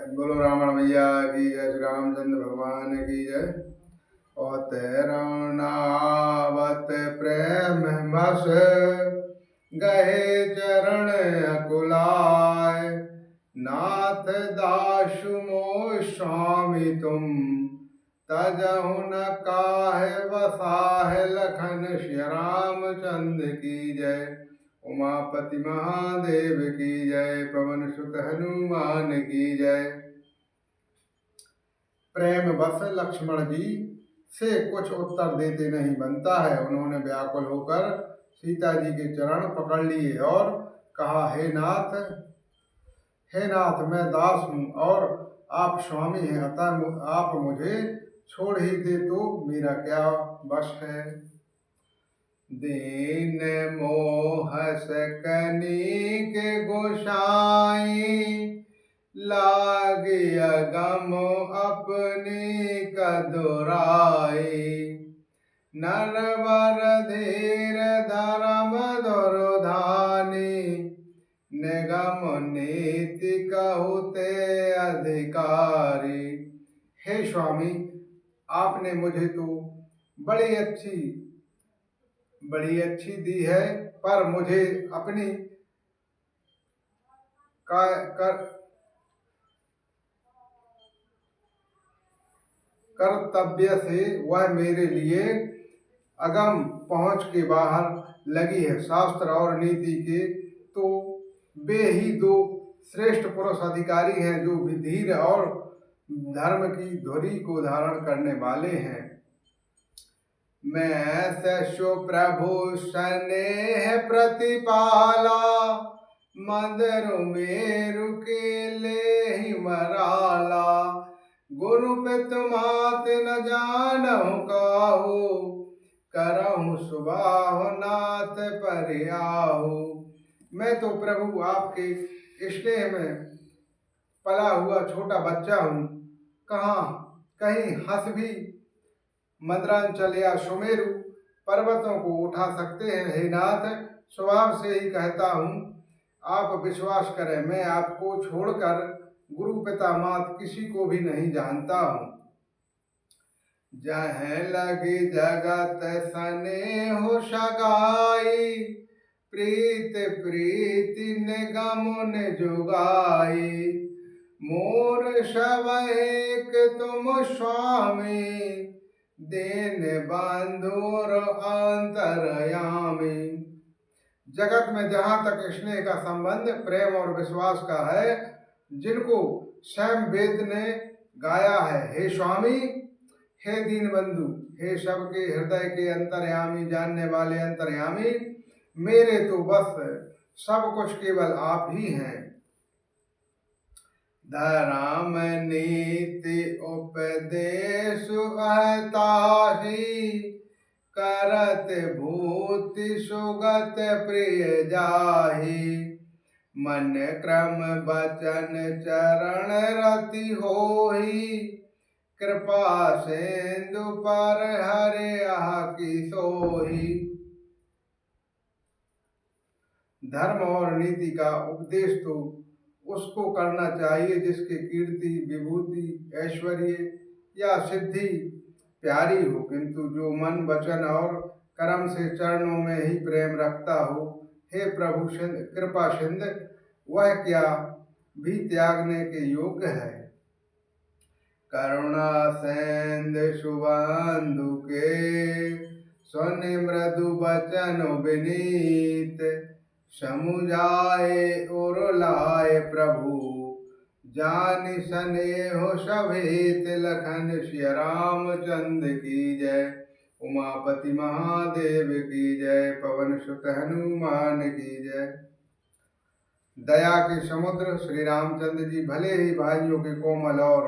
बोलो रावण भैया की जय, श्री रामचंद्र भगवान की जय। और तेरणावत प्रेम बस गहे चरण अकुलाय, नाथ दासु मोह स्वामी तुम, तजहु न काहे बसाहे लखन, श्री रामचंद्र की जय। उमापति महादेव की जय, पवन सुत हनुमान की जय। प्रेम बस लक्ष्मण जी से कुछ उत्तर देते नहीं बनता है। उन्होंने व्याकुल होकर सीता जी के चरण पकड़ लिए और कहा, हे नाथ मैं दास हूँ और आप स्वामी हैं, अतः आप मुझे छोड़ ही दे तो मेरा क्या बस है। दीन मोह सकनी के गोसाई, लागी अगम अपनी कदुराई, नरवर धीर धर्म दुर्धानी, निगम नीति कहते अधिकारी। हे स्वामी, आपने मुझे तो बड़ी अच्छी दी है, पर मुझे अपनी कर्तव्य से वह मेरे लिए अगम पहुंच के बाहर लगी है। शास्त्र और नीति के तो वे ही दो श्रेष्ठ पुरुष अधिकारी हैं जो धीर और धर्म की धुरी को धारण करने वाले हैं। मैं सशु प्रभु स्नेह प्रतिपाला, मदरु मेरु के ले ही मराला, गुरु पितु मात न जानहु काहू, करहु सुबाहु नाथ परियाहु। मैं तो प्रभु आपके स्नेह में पला हुआ छोटा बच्चा हूँ। कहीं हंस भी मद्रांचल या सुमेरु पर्वतों को उठा सकते हैं। हे नाथ, स्वभाव से ही कहता हूँ, आप विश्वास करें, मैं आपको छोड़कर गुरु पिता मात किसी को भी नहीं जानता हूँ। जहाँ लगी जगत स्नेह सगाई, प्रीत प्रीति निगम ने जुगाई, मोर सब एक तुम स्वामी, देन बंधुर अंतरयामी। जगत में जहाँ तक स्नेह का संबंध प्रेम और विश्वास का है, जिनको स्वयं वेद ने गाया है, हे स्वामी, हे दीन बंधु, हे सबके हृदय के अंतर्यामी, जानने वाले अंतर्यामी, मेरे तो बस सब कुछ केवल आप ही हैं। धर्म नीति उपदेश अहताही, करत भूति सुगत प्रिय जाही, मन क्रम बचन चरण रति होही, कृपा सिंधु पर हरे आह की सोही। धर्म और नीति का उपदेश तो उसको करना चाहिए जिसके कीर्ति, विभूति, ऐश्वर्य या सिद्धि प्यारी हो, किंतु जो मन वचन और कर्म से चरणों में ही प्रेम रखता हो। हे प्रभु कृपा सिंध, वह क्या भी त्यागने के योग्य है। करुणा सेंध सुबंधु के, सुनि मृदु बचन विनीत, समुझाए और लाए प्रभु, जानि स्नेह सभेत लखन, श्री रामचंद्र की जय। उमापति महादेव की जय, पवन सुत हनुमान की जय। दया के समुद्र श्री रामचंद्र जी भले ही भाइयों के कोमल और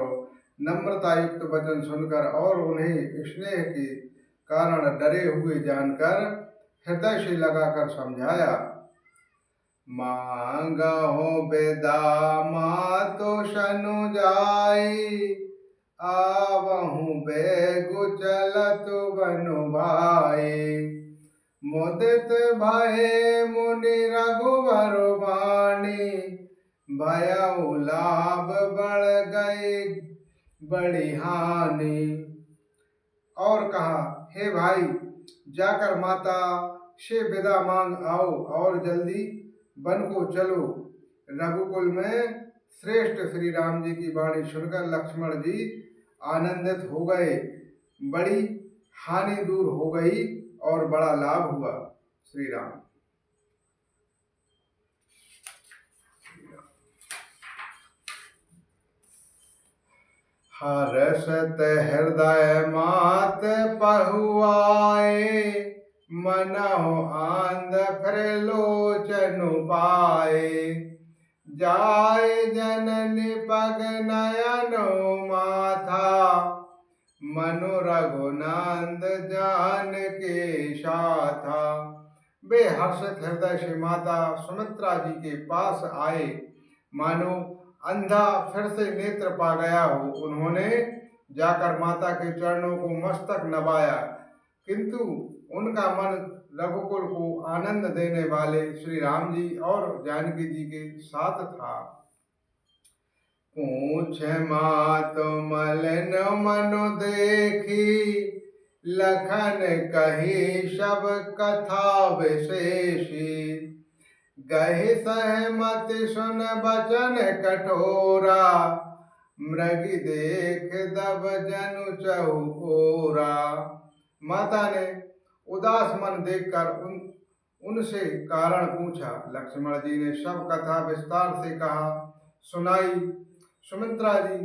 नम्रता युक्त वचन सुनकर और उन्हें स्नेह के कारण डरे हुए जानकर हृदय से लगाकर समझाया। मांगहो बेदामा तो सनु जाई, आवहु बेगु चलत बनु भाई, मुदित भये मुनि रघुवर बाणी, भयउ लाभ बढ़ बड़ी हानि। और कहा, हे भाई, जाकर माता से विदा मांग आओ और जल्दी वन को चलो। रघुकुल में श्रेष्ठ श्री राम जी की वाणी सुनकर लक्ष्मण जी आनंदित हो गए। बड़ी हानि दूर हो गई और बड़ा लाभ हुआ। श्री राम। हर्षत हृदय मात पहुआए, मनहु आंध फिर लोचन पाए। जाय जननी पग नयनो माथा, मनु रघुनंद जान के साथा। वे हर्षित हृदय से माता सुमित्रा जी के पास आए, मानो अंधा फिर से नेत्र पा गया हो। उन्होंने जाकर माता के चरणों को मस्तक नवाया, किंतु उनका मन रघुकुल को आनंद देने वाले श्री राम जी और जानकी जी के साथ था। पूछ मात मलिन मनु देखी, लखन कही सब कथा विशेषी। गहि सहमति सुन बचन कठोरा, मृगी देख दब जनु चहुओरा। माता ने उदास मन देखकर उनसे कारण पूछा। लक्ष्मण जी ने सब कथा विस्तार से कहा सुनाई। सुमित्रा जी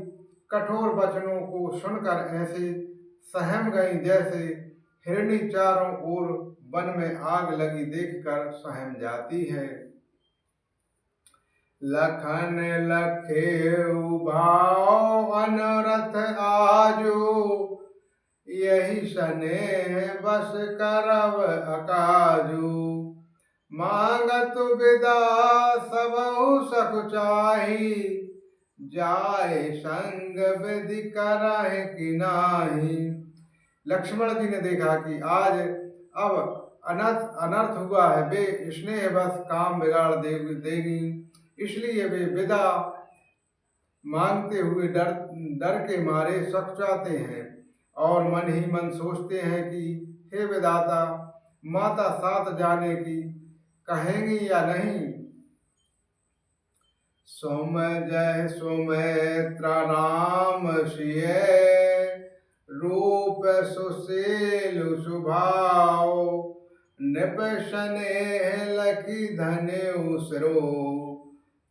कठोर वचनों को सुनकर ऐसे सहम गई जैसे हिरणी चारों ओर वन में आग लगी देखकर सहम जाती है। लखन लखेउ भाव अनुरथ आजो, यही स्नेह बस करब अकाजू। मांगत विदा सबहु सकुचाही, जाए संग विधि करहि कि नाही। लक्ष्मण जी ने देखा कि आज अब अनर्थ हुआ है, वे स्नेह बस काम बिगाड़ देगी, इसलिए वे विदा मांगते हुए डर के मारे सकुचाते हैं और मन ही मन सोचते हैं कि हे विधाता, माता साथ जाने की कहेंगी या नहीं। सोम जय सुमित्रा राम सिय, रूप सुशील सुभाव। नृप स्नेह लखी धन्यु सिरो,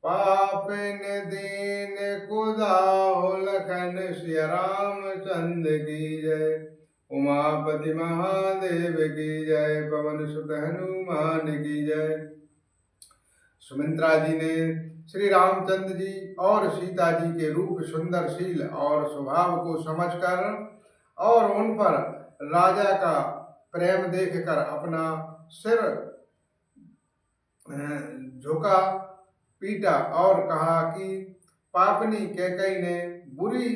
पापिन दीन कुदाहो। लखन सिय रामचंद्र की जय, उमापति महादेव की जय, पवन सुत हनुमान की जय। सुमित्रा जी ने श्री रामचंद्र जी और सीता जी के रूप सुंदरशील और स्वभाव को समझकर और उन पर राजा का प्रेम देखकर अपना सिर झुका पीटा और कहा कि पापनी कैकेयी ने बुरी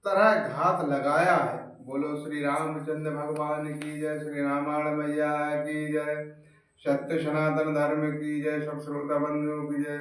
तरह घात लगाया है। बोलो श्री रामचंद्र भगवान की जय, श्री रामायण मैया की जय, सत्य सनातन धर्म की जय, सब श्रोता बंधुओं की जय।